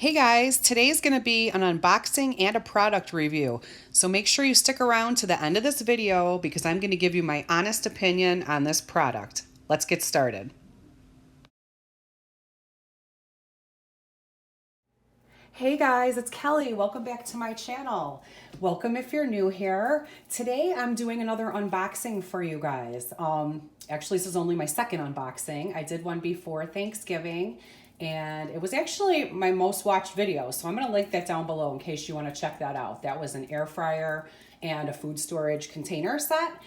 Hey guys, today's going to be an unboxing and a product review. So make sure you stick around to the end of this video because I'm going to give you my honest opinion on this product. Let's get started. Hey guys, it's Kelly. Welcome back to my channel. Welcome if you're new here. Today I'm doing another unboxing for you guys. Actually, this is only my second unboxing. I did one before Thanksgiving and it was actually my most watched video. So I'm going to link that down below in case you want to check that out. That was an air fryer and a food storage container set.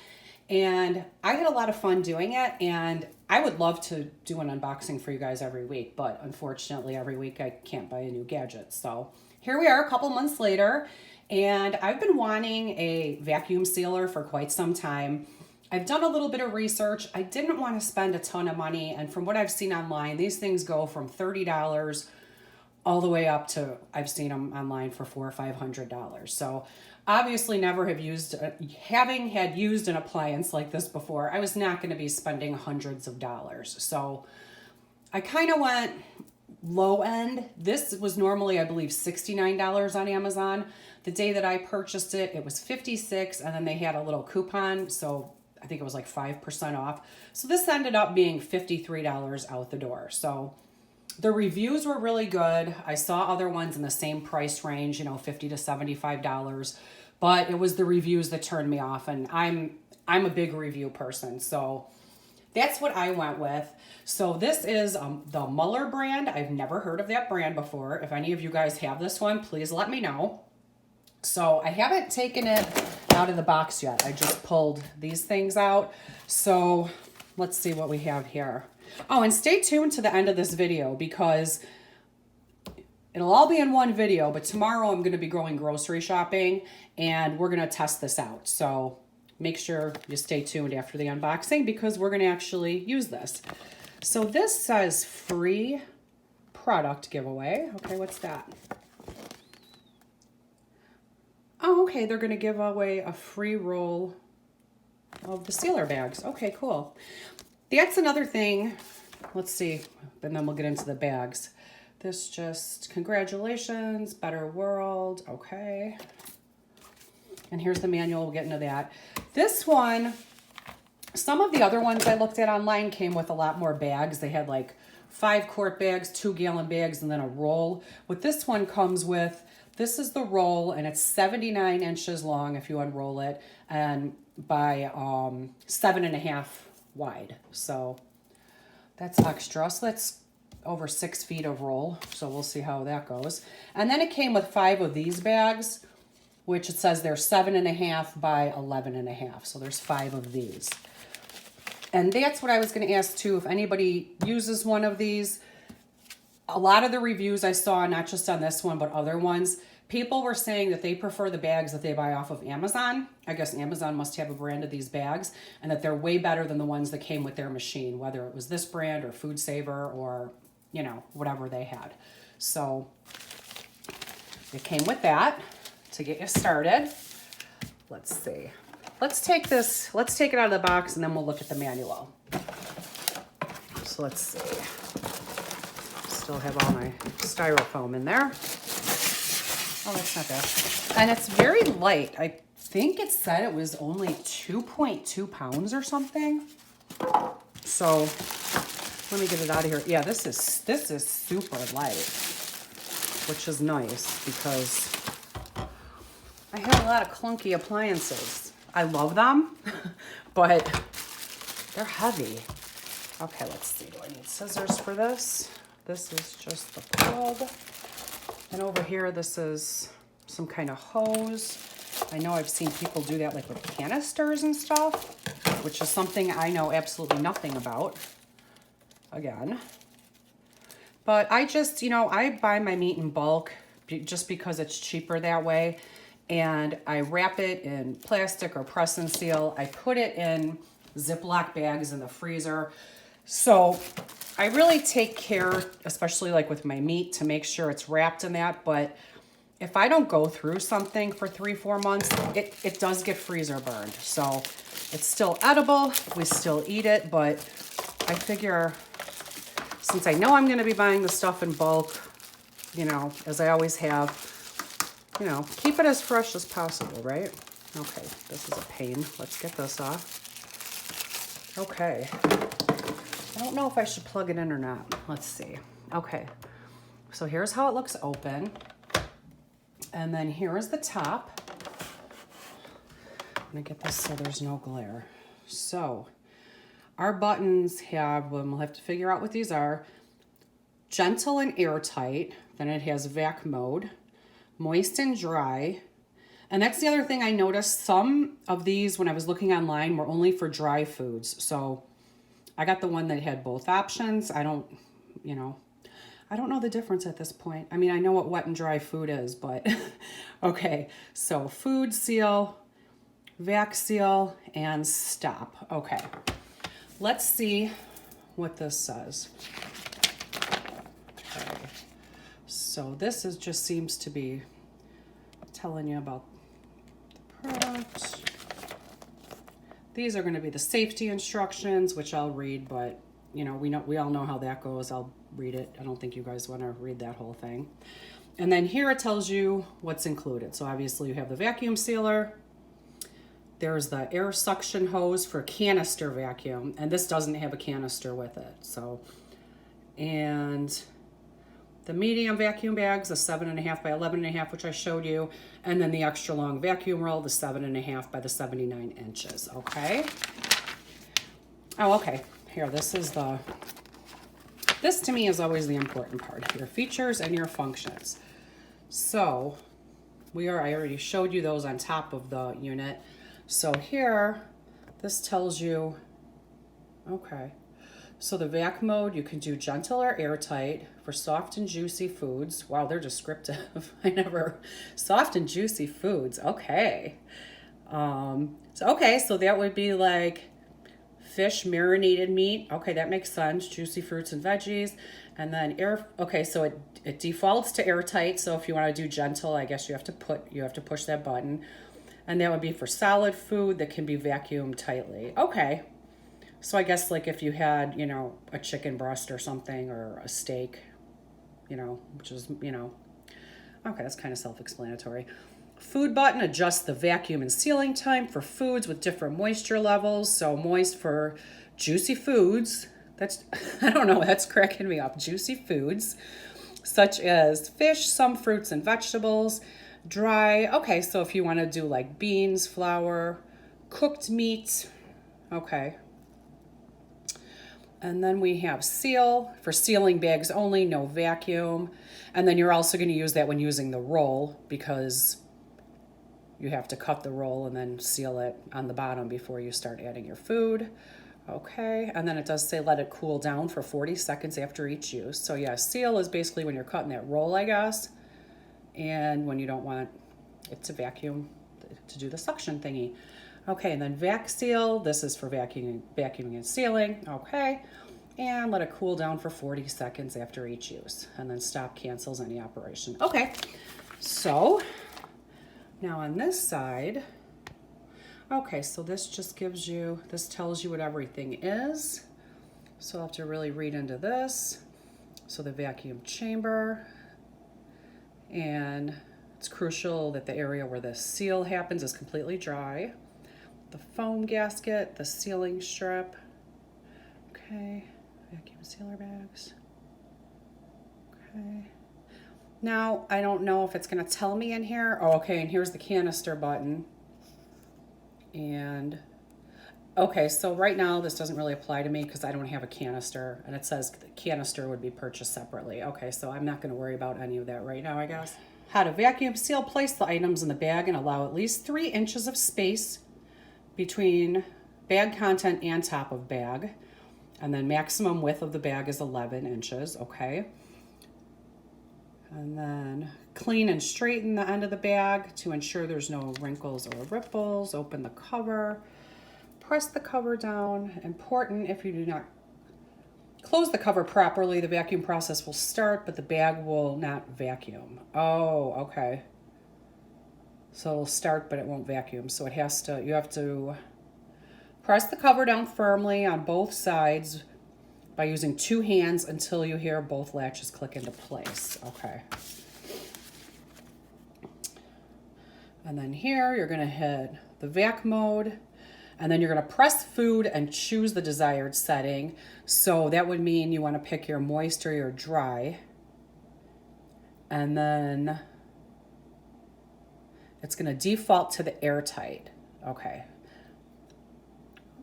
And I had a lot of fun doing it, and I would love to do an unboxing for you guys every week, but unfortunately every week I can't buy a new gadget. So here we are a couple months later, and I've been wanting a vacuum sealer for quite some time. I've done a little bit of research. I didn't want to spend a ton of money, and from what I've seen online, these things go from $30 all the way up to, I've seen them online for $400 or $500. So obviously never have used, having had used an appliance like this before, I was not going to be spending hundreds of dollars. So I kind of went low end. This was normally, I believe, $69 on Amazon. The day that I purchased it, it was $56, and then they had a little coupon, so I think it was like 5% off. So this ended up being $53 out the door. So the reviews were really good. I saw other ones in the same price range, you know, $50 to $75, but it was the reviews that turned me off, and I'm a big review person, so that's what I went with. So this is the Muller brand. I've never heard of that brand before. If any of you guys have this one, please let me know. So I haven't taken it out of the box yet. I just pulled these things out. So let's see what we have here. Oh, and stay tuned to the end of this video because it'll all be in one video, but tomorrow I'm going to be going grocery shopping and we're going to test this out. So make sure you stay tuned after the unboxing because we're going to actually use this. So this says free product giveaway. Okay, what's that? Oh, okay, they're going to give away a free roll of the sealer bags. Okay, cool. That's another thing. Let's see, and then we'll get into the bags. This just, congratulations, better world. Okay. And here's the manual. We'll get into that. This one, some of the other ones I looked at online came with a lot more bags. They had like 5-quart bags, 2-gallon bags, and then a roll. What this one comes with, this is the roll, and it's 79 inches long if you unroll it, and by 7.5 wide. So that's extra. So that's over 6 feet of roll. So we'll see how that goes. And then it came with 5 of these bags, which it says they're 7.5 by 11.5. So there's 5 of these. And that's what I was going to ask too. If anybody uses one of these, a lot of the reviews I saw, not just on this one, but other ones, people were saying that they prefer the bags that they buy off of Amazon. I guess Amazon must have a brand of these bags, and that they're way better than the ones that came with their machine, whether it was this brand or Food Saver or, you know, whatever they had. So it came with that to get you started. Let's see. Let's take it out of the box and then we'll look at the manual. So let's see. Still have all my styrofoam in there. Oh, that's not bad. And it's very light. I think it said it was only 2.2 pounds or something. So let me get it out of here. Yeah, this is super light, which is nice because I have a lot of clunky appliances. I love them, but they're heavy. Okay, let's see. Do I need scissors for this? This is just the plug. And over here, this is some kind of hose. I know I've seen people do that like with canisters and stuff, which is something I know absolutely nothing about, again. But I just, you know, I buy my meat in bulk just because it's cheaper that way. And I wrap it in plastic or press and seal. I put it in Ziploc bags in the freezer. So I really take care, especially like with my meat, to make sure it's wrapped in that. But if I don't go through something for 3-4 months, it does get freezer burned. So it's still edible. We still eat it. But I figure since I know I'm going to be buying the stuff in bulk, you know, as I always have, you know, keep it as fresh as possible, right? Okay, this is a pain. Let's get this off. Okay. I don't know if I should plug it in or not. Let's see. Okay. So here's how it looks open. And then here is the top. I'm gonna get this so there's no glare. So our buttons have, well, we'll have to figure out what these are. Gentle and airtight. Then it has vac mode, moist and dry. And that's the other thing I noticed. Some of these, when I was looking online, were only for dry foods. So I got the one that had both options. I don't know the difference at this point. I mean, I know what wet and dry food is, but okay. So food seal, vac seal, and stop. Okay. Let's see what this says. Okay. So this is just seems to be telling you about the product. These are going to be the safety instructions, which I'll read, but you know, we all know how that goes. I'll read it. I don't think you guys want to read that whole thing. And then here it tells you what's included. So obviously you have the vacuum sealer. There's the air suction hose for canister vacuum, and this doesn't have a canister with it. So, and the medium vacuum bags, the 7.5 by 11.5, which I showed you, and then the extra long vacuum roll, the 7.5 by the 79 inches. Okay. Oh, okay. Here, this to me is always the important part. Your features and your functions. So I already showed you those on top of the unit. So here, this tells you, okay. So the vac mode, you can do gentle or airtight for soft and juicy foods. Wow, they're descriptive. Soft and juicy foods, okay. So that would be like fish, marinated meat. Okay, that makes sense. Juicy fruits and veggies. And then so it defaults to airtight. So if you want to do gentle, I guess you have to push that button. And that would be for solid food that can be vacuumed tightly. Okay. So I guess like if you had, you know, a chicken breast or something, or a steak, you know, which is, you know, okay, that's kind of self-explanatory. Food button adjusts the vacuum and sealing time for foods with different moisture levels. So moist for juicy foods. I don't know, that's cracking me up. Juicy foods, such as fish, some fruits and vegetables. Dry, okay, so if you want to do like beans, flour, cooked meat, okay. And then we have seal for sealing bags only, no vacuum. And then you're also going to use that when using the roll, because you have to cut the roll and then seal it on the bottom before you start adding your food. Okay, and then it does say let it cool down for 40 seconds after each use. So yeah, seal is basically when you're cutting that roll, I guess. And when you don't want it to vacuum, to do the suction thingy. Okay, and then vac seal, this is for vacuuming and sealing. Okay, and let it cool down for 40 seconds after each use. And then stop cancels any operation. Okay, so now on this side, okay, so this just tells you what everything is. So I'll have to really read into this. So the vacuum chamber, and it's crucial that the area where the seal happens is completely dry. The foam gasket, the sealing strip. Okay, vacuum sealer bags. Okay. Now, I don't know if it's gonna tell me in here. Oh, okay, and here's the canister button. And, okay, so right now this doesn't really apply to me because I don't have a canister, and it says the canister would be purchased separately. Okay, so I'm not gonna worry about any of that right now, I guess. How to vacuum seal, place the items in the bag and allow at least 3 inches of space between bag content and top of bag. And then maximum width of the bag is 11 inches, okay. And then clean and straighten the end of the bag to ensure there's no wrinkles or ripples. Open the cover, press the cover down. Important, if you do not close the cover properly, the vacuum process will start, but the bag will not vacuum. Oh, okay. So it'll start, but it won't vacuum. So you have to press the cover down firmly on both sides by using 2 hands until you hear both latches click into place. Okay. And then here you're gonna hit the vac mode, and then you're gonna press food and choose the desired setting. So that would mean you wanna pick your moist or your dry. And then it's gonna default to the airtight. Okay.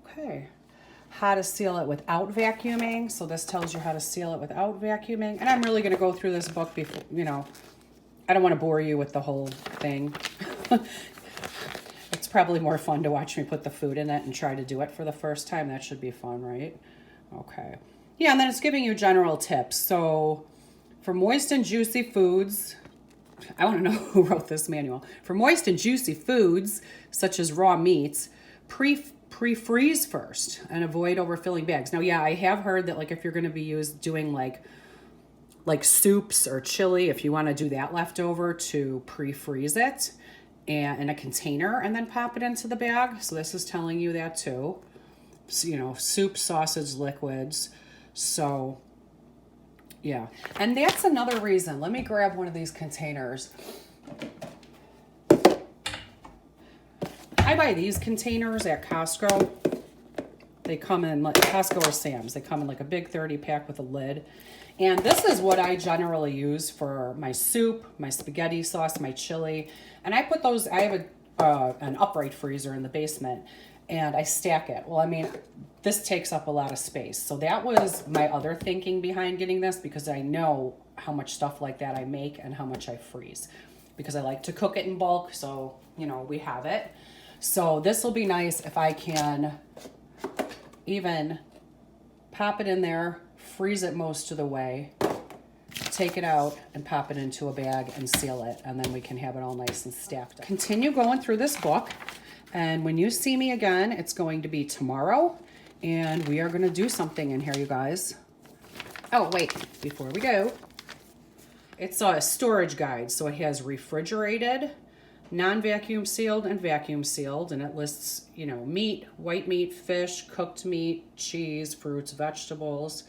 Okay. How to seal it without vacuuming. So this tells you how to seal it without vacuuming. And I'm really gonna go through this book before, you know, I don't wanna bore you with the whole thing. It's probably more fun to watch me put the food in it and try to do it for the first time. That should be fun, right? Okay. Yeah, and then it's giving you general tips. So for moist and juicy foods, I want to know who wrote this manual. For moist and juicy foods, such as raw meats, pre-freeze first and avoid overfilling bags. Now, yeah, I have heard that like if you're going to be doing like soups or chili, if you want to do that leftover, to pre-freeze it and in a container and then pop it into the bag. So this is telling you that too. So, you know, soup, sausage, liquids. So yeah, and that's another reason. Let me grab one of these containers. I buy these containers at Costco. They come in like Costco or Sam's. They come in like a big 30 pack with a lid. And this is what I generally use for my soup, my spaghetti sauce, my chili. And I put those, I have an upright freezer in the basement and I stack it. Well, I mean, this takes up a lot of space. So that was my other thinking behind getting this, because I know how much stuff like that I make and how much I freeze, because I like to cook it in bulk. So, you know, we have it. So this will be nice if I can even pop it in there, freeze it most of the way, take it out and pop it into a bag and seal it, and then we can have it all nice and stacked up. Continue going through this book, and when you see me again, it's going to be tomorrow, and we are going to do something in here, you guys. Oh, wait, before we go, it's a storage guide, so it has refrigerated, non-vacuum sealed, and vacuum sealed, and it lists, you know, meat, white meat, fish, cooked meat, cheese, fruits, vegetables.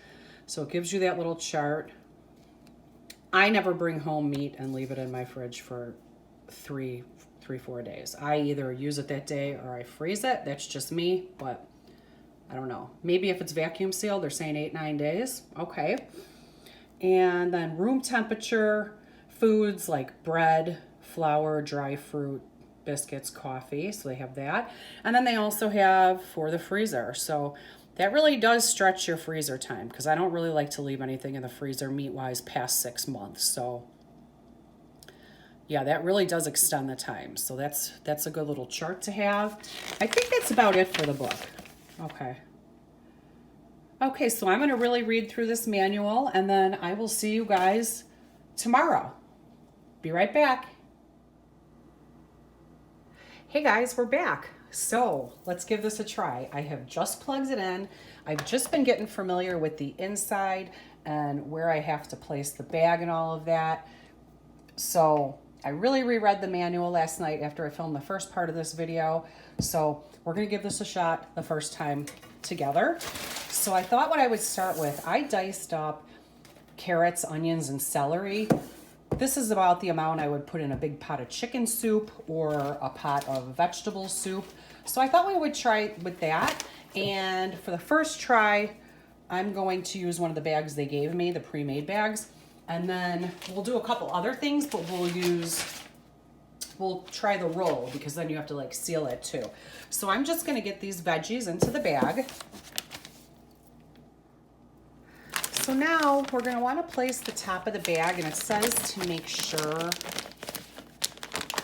So it gives you that little chart. I never bring home meat and leave it in my fridge for 4 days. I either use it that day or I freeze it. That's just me, but I don't know. Maybe if it's vacuum sealed, they're saying 8-9 days. Okay. And then room temperature foods like bread, flour, dry fruit, biscuits, coffee. So they have that. And then they also have for the freezer. So that really does stretch your freezer time, because I don't really like to leave anything in the freezer meat-wise past 6 months. So yeah, that really does extend the time. So that's a good little chart to have. I think that's about it for the book. Okay. Okay, so I'm going to really read through this manual, and then I will see you guys tomorrow. Be right back. Hey guys, we're back. So let's give this a try. I have just plugged it in. I've just been getting familiar with the inside and where I have to place the bag and all of that. So I really reread the manual last night after I filmed the first part of this video. So we're gonna give this a shot the first time together. So I thought what I would start with, I diced up carrots, onions, and celery. This is about the amount I would put in a big pot of chicken soup or a pot of vegetable soup. So I thought we would try with that. And for the first try, I'm going to use one of the bags they gave me, the pre-made bags. And then we'll do a couple other things, but we'll try the roll, because then you have to like seal it too. So I'm just gonna get these veggies into the bag. So now we're going to want to place the top of the bag, and it says to make sure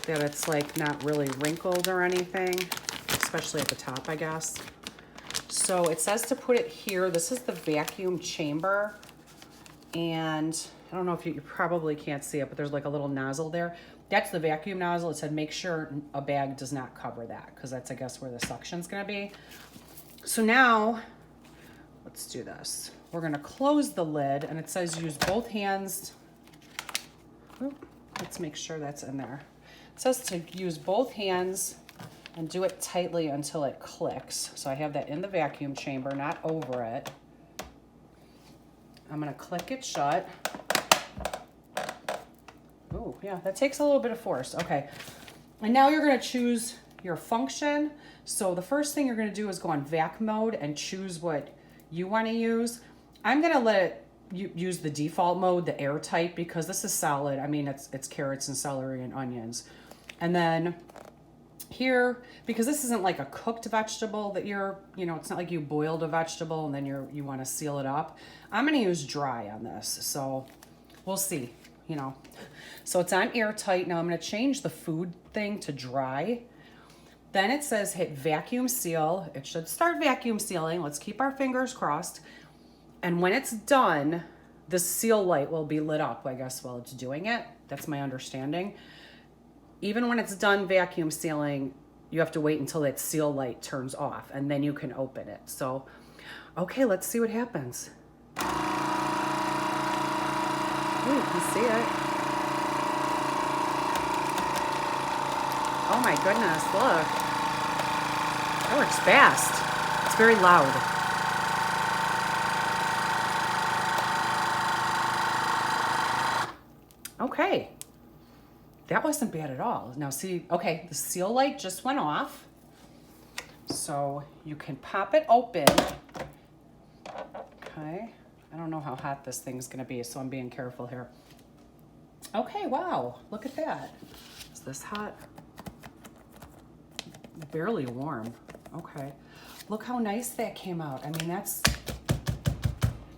that it's like not really wrinkled or anything, especially at the top, I guess. So it says to put it here. This is the vacuum chamber, and I don't know if you probably can't see it, but there's like a little nozzle there. That's the vacuum nozzle. It said make sure a bag does not cover that, because that's, I guess, where the suction's going to be. So now let's do this. We're going to close the lid, and it says use both hands. Ooh, let's make sure that's in there. It says to use both hands and do it tightly until it clicks. So I have that in the vacuum chamber, not over it. I'm gonna click it shut. Oh, yeah, that takes a little bit of force. Okay, and now you're gonna choose your function. So the first thing you're gonna do is go on vac mode and choose what you wanna use. I'm gonna let you use the default mode, the airtight, because this is solid. I mean, it's carrots and celery and onions. And then here, because this isn't like a cooked vegetable that it's not like you boiled a vegetable and then you want to seal it up. I'm going to use dry on this. So we'll see, So it's on airtight. Now I'm going to change the food thing to dry. Then it says hit vacuum seal. It should start vacuum sealing. Let's keep our fingers crossed. And when it's done, the seal light will be lit up, I guess, while it's doing it. That's my understanding. Even when it's done vacuum sealing, you have to wait until that seal light turns off and then you can open it. So, okay, let's see what happens. Ooh, you can see it. Oh my goodness, look. That works fast. It's very loud. Okay. That wasn't bad at all. Now see, okay, the seal light just went off. So you can pop it open. Okay, I don't know how hot this thing's gonna be, so I'm being careful here. Okay, wow, look at that. Is this hot? Barely warm. Okay, look how nice that came out. I mean,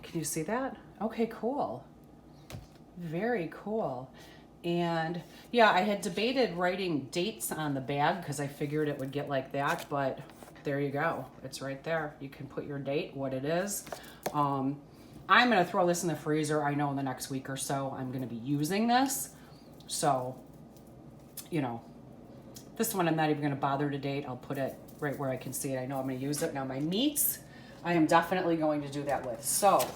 can you see that? Okay, cool. Very cool. And yeah, I had debated writing dates on the bag because I figured it would get like that, but there you go. It's right there. You can put your date, what it is. I'm going to throw this in the freezer. I know in the next week or so I'm going to be using this. So, this one I'm not even going to bother to date. I'll put it right where I can see it. I know I'm going to use it. Now my meats, I am definitely going to do that with. So,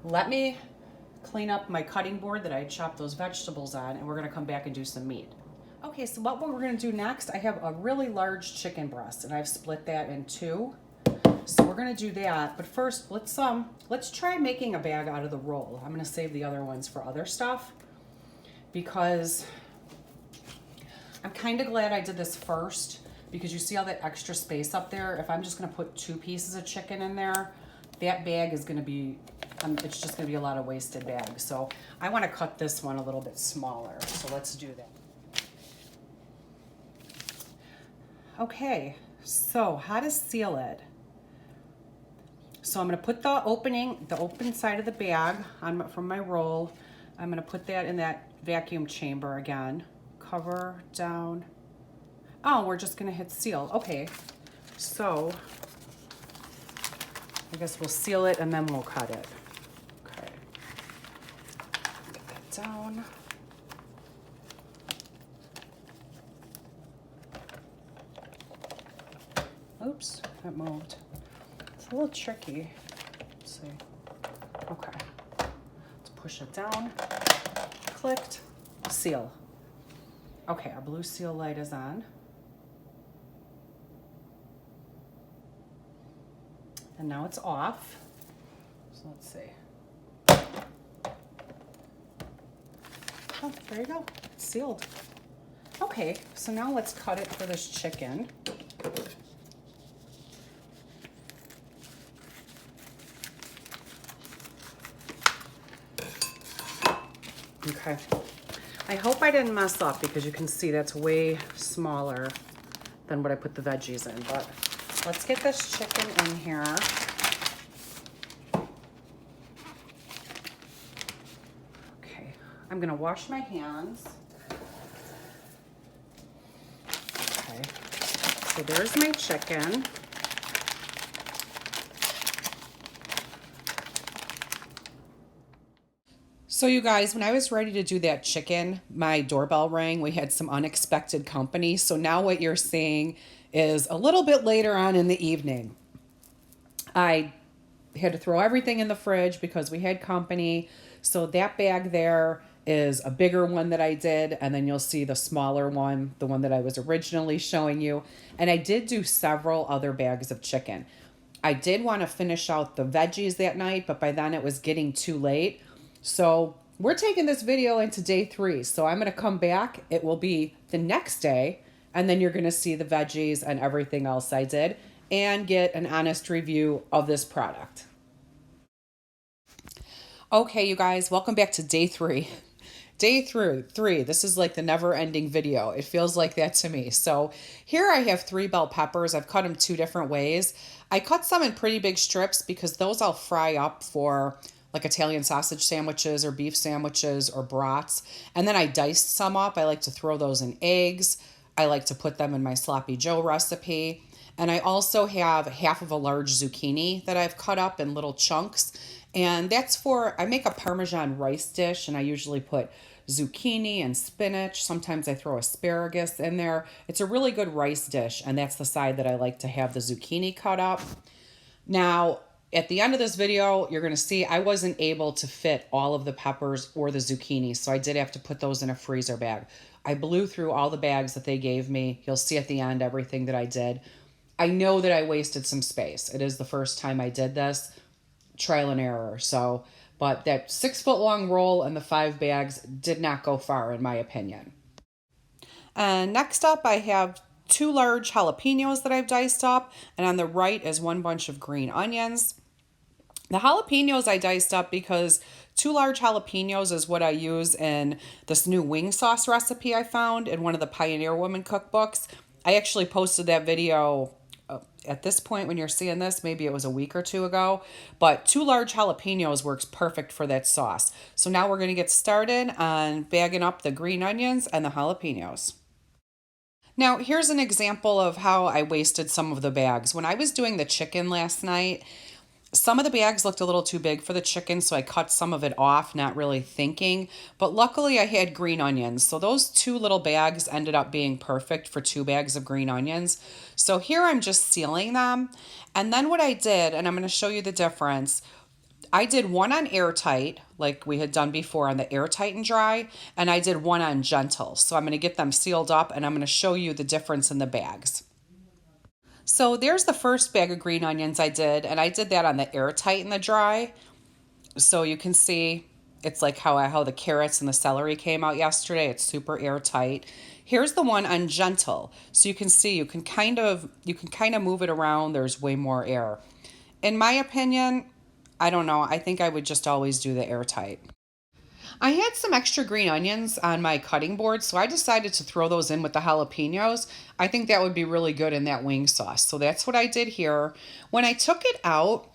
let me clean up my cutting board that I chopped those vegetables on, and we're gonna come back and do some meat. Okay, so what we're gonna do next, I have a really large chicken breast and I've split that in two. So we're gonna do that, but first let's try making a bag out of the roll. I'm gonna save the other ones for other stuff because I'm kind of glad I did this first because you see all that extra space up there. If I'm just gonna put 2 pieces of chicken in there, that bag is gonna be it's just gonna be a lot of wasted bags. So I wanna cut this one a little bit smaller. So let's do that. Okay, so how to seal it. So I'm gonna put the open side of the bag from my roll. I'm gonna put that in that vacuum chamber again. Cover down. Oh, we're just gonna hit seal. Okay, so I guess we'll seal it and then we'll cut it. Okay, get that down. Oops, that moved. It's a little tricky. Let's see. Okay, let's push it down. Clicked, seal. Okay, our blue seal light is on. And now it's off. So let's see. Oh, there you go. It's sealed. Okay, so now let's cut it for this chicken. Okay. I hope I didn't mess up because you can see that's way smaller than what I put the veggies in, but let's get this chicken in here. Okay, I'm gonna wash my hands. Okay, so there's my chicken. So you guys, when I was ready to do that chicken, my doorbell rang. We had some unexpected company. So now what you're seeing is a little bit later on in the evening. I had to throw everything in the fridge because we had company. So that bag there is a bigger one that I did. And then you'll see the smaller one, the one that I was originally showing you. And I did do several other bags of chicken. I did want to finish out the veggies that night, but by then it was getting too late. So we're taking this video into day 3. So I'm going to come back. It will be the next day. And then you're going to see the veggies and everything else I did and get an honest review of this product. Okay, you guys, welcome back to day 3. Day 3. This is like the never-ending video. It feels like that to me. So here I have 3 bell peppers. I've cut them 2 different ways. I cut some in pretty big strips because those I'll fry up for like Italian sausage sandwiches or beef sandwiches or brats. And then I diced some up. I like to throw those in eggs. I like to put them in my sloppy joe recipe. And I also have half of a large zucchini that I've cut up in little chunks. And that's for, I make a Parmesan rice dish, and I usually put zucchini and spinach. Sometimes I throw asparagus in there. It's a really good rice dish, and that's the side that I like to have the zucchini cut up. Now, at the end of this video, you're going to see I wasn't able to fit all of the peppers or the zucchini, so I did have to put those in a freezer bag. I blew through all the bags that they gave me. You'll see at the end everything that I did. I know that I wasted some space. It is the first time I did this. Trial and error. So, but that 6-foot long roll and the 5 bags did not go far in my opinion. And next up I have 2 large jalapenos that I've diced up, and on the right is 1 bunch of green onions. The jalapenos I diced up because 2 large jalapenos is what I use in this new wing sauce recipe I found in one of the Pioneer Woman cookbooks. I actually posted that video at this point when you're seeing this, maybe it was a week or 2 ago, but 2 large jalapenos works perfect for that sauce. So now we're going to get started on bagging up the green onions and the jalapenos. Now here's an example of how I wasted some of the bags. When I was doing the chicken last night, some of the bags looked a little too big for the chicken, so I cut some of it off, not really thinking. But luckily I had green onions, so those 2 little bags ended up being perfect for 2 bags of green onions. So here I'm just sealing them. And then what I did, and I'm going to show you the difference, I did one on airtight, like we had done before on the airtight and dry, and I did one on gentle. So I'm going to get them sealed up, and I'm going to show you the difference in the bags. So there's the first bag of green onions I did, and I did that on the airtight and the dry. So you can see it's like how the carrots and the celery came out yesterday. It's super airtight. Here's the one on gentle. So you can see you can kind of move it around. There's way more air. In my opinion, I don't know. I think I would just always do the airtight. I had some extra green onions on my cutting board, so I decided to throw those in with the jalapenos. I think that would be really good in that wing sauce. So that's what I did here. When I took it out,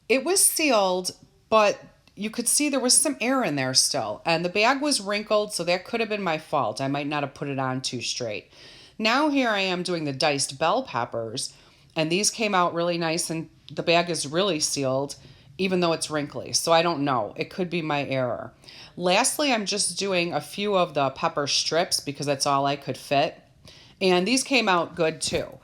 it was sealed, but you could see there was some air in there still. And the bag was wrinkled, so that could have been my fault. I might not have put it on too straight. Now here I am doing the diced bell peppers, and these came out really nice, and the bag is really sealed, even though it's wrinkly. So I don't know. It could be my error. Lastly, I'm just doing a few of the pepper strips because that's all I could fit. And these came out good too.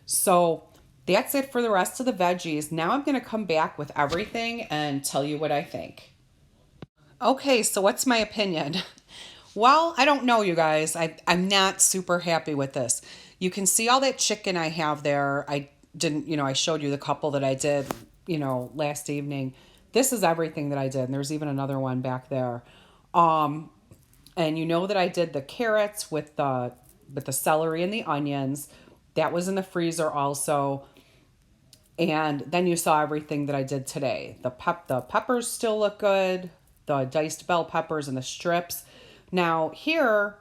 So that's it for the rest of the veggies. Now I'm going to come back with everything and tell you what I think. Okay, so what's my opinion? Well, I don't know, you guys. I'm not super happy with this. You can see all that chicken I have there. I showed you the couple that I did, last evening. This is everything that I did. And there's even another one back there. And you know that I did the carrots with the celery and the onions. That was in the freezer also. And then you saw everything that I did today. The peppers still look good. The diced bell peppers and the strips. Now here,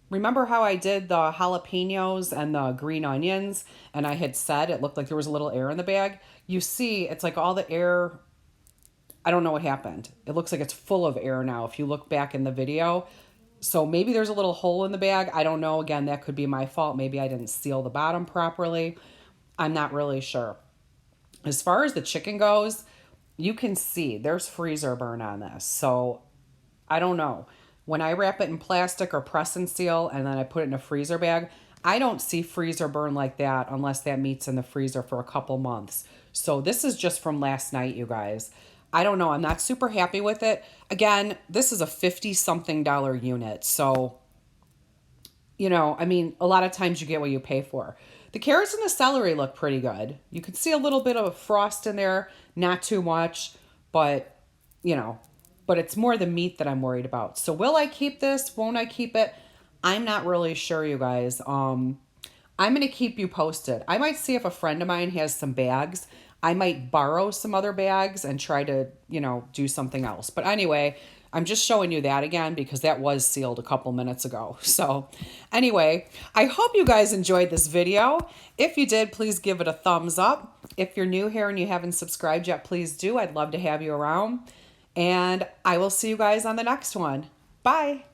remember how I did the jalapenos and the green onions? And I had said it looked like there was a little air in the bag. You see, it's like all the air, I don't know what happened. It looks like it's full of air now if you look back in the video. So maybe there's a little hole in the bag. I don't know. Again, that could be my fault. Maybe I didn't seal the bottom properly. I'm not really sure. As far as the chicken goes, you can see there's freezer burn on this. So I don't know. When I wrap it in plastic or press and seal and then I put it in a freezer bag, I don't see freezer burn like that unless that meat's in the freezer for a couple months. So this is just from last night, you guys. I don't know. I'm not super happy with it. Again, this is a $50-something unit. So, a lot of times you get what you pay for. The carrots and the celery look pretty good. You can see a little bit of frost in there, not too much, but you know, but it's more the meat that I'm worried about. So will I keep this? Won't I keep it? I'm not really sure, you guys. I'm going to keep you posted. I might see if a friend of mine has some bags. I might borrow some other bags and try to, do something else. But anyway, I'm just showing you that again because that was sealed a couple minutes ago. So anyway, I hope you guys enjoyed this video. If you did, please give it a thumbs up. If you're new here and you haven't subscribed yet, please do. I'd love to have you around. And I will see you guys on the next one. Bye.